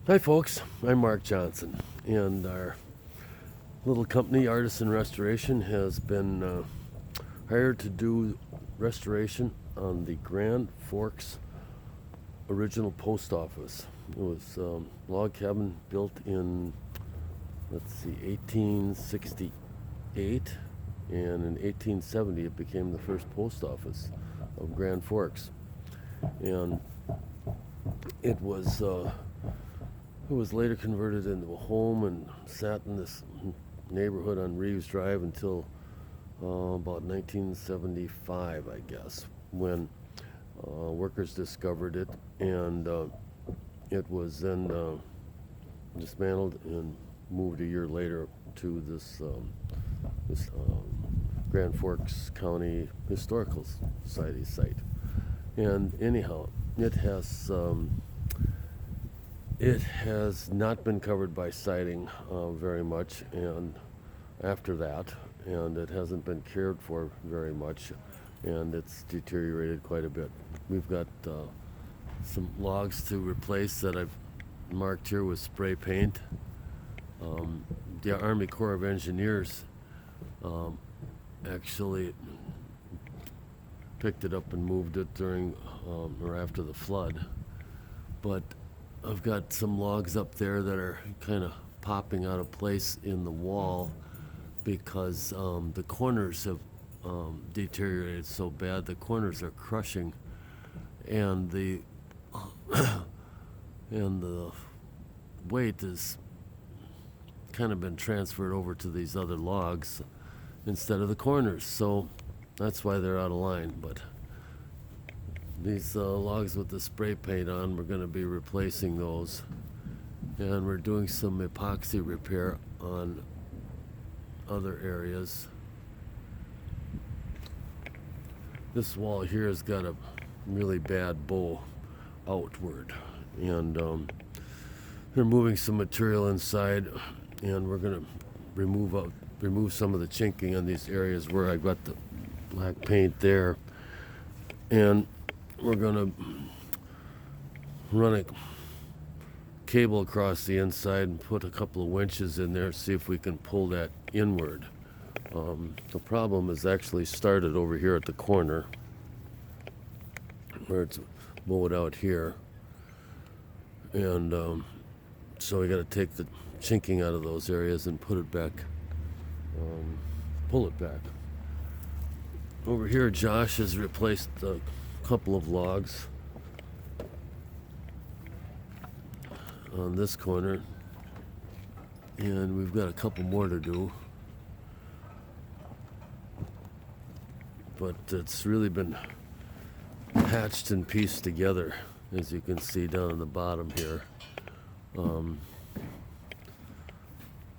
Hi, folks. I'm Mark Johnson, and our little company, Artisan Restoration, has been hired to do restoration on the Grand Forks original post office. It was a log cabin built in, 1868, and in 1870 it became the first post office of Grand Forks, and it was. It was later converted into a home and sat in this neighborhood on Reeves Drive until about 1975, I guess, when workers discovered it, and it was then dismantled and moved a year later to this Grand Forks County Historical Society site. And anyhow, it has not been covered by siding very much, and after that, and it hasn't been cared for very much, and it's deteriorated quite a bit. We've got some logs to replace that I've marked here with spray paint. The Army Corps of Engineers actually picked it up and moved it during or after the flood, but I've got some logs up there that are kind of popping out of place in the wall because the corners have deteriorated so bad. The corners are crushing, and the and the weight has kind of been transferred over to these other logs instead of the corners. So that's why they're out of line. But these logs with the spray paint on, we're going to be replacing those, and we're doing some epoxy repair on other areas. This wall here has got a really bad bow outward, and they're moving some material inside, and we're going to remove some of the chinking on these areas where I've got the black paint there, and we're going to run a cable across the inside and put a couple of winches in there, see if we can pull that inward. The problem is actually started over here at the corner where it's mowed out here, and so we got to take the chinking out of those areas and put it back, pull it back. Over here, Josh has replaced a couple of logs on this corner, and we've got a couple more to do, but it's really been patched and pieced together, as you can see down on the bottom here.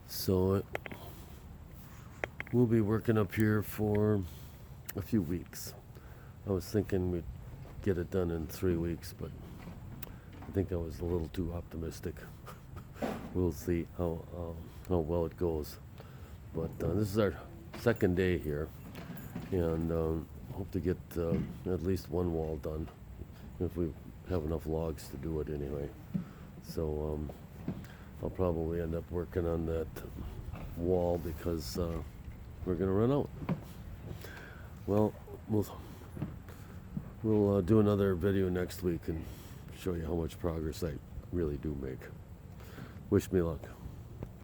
So we'll be working up here for a few weeks. I was thinking we'd get it done in 3 weeks, but I think I was a little too optimistic. We'll see how well it goes. But this is our second day here, and hope to get at least one wall done if we have enough logs to do it anyway. So I'll probably end up working on that wall because we're going to run out. Well, we'll do another video next week and show you how much progress I really do make. Wish me luck.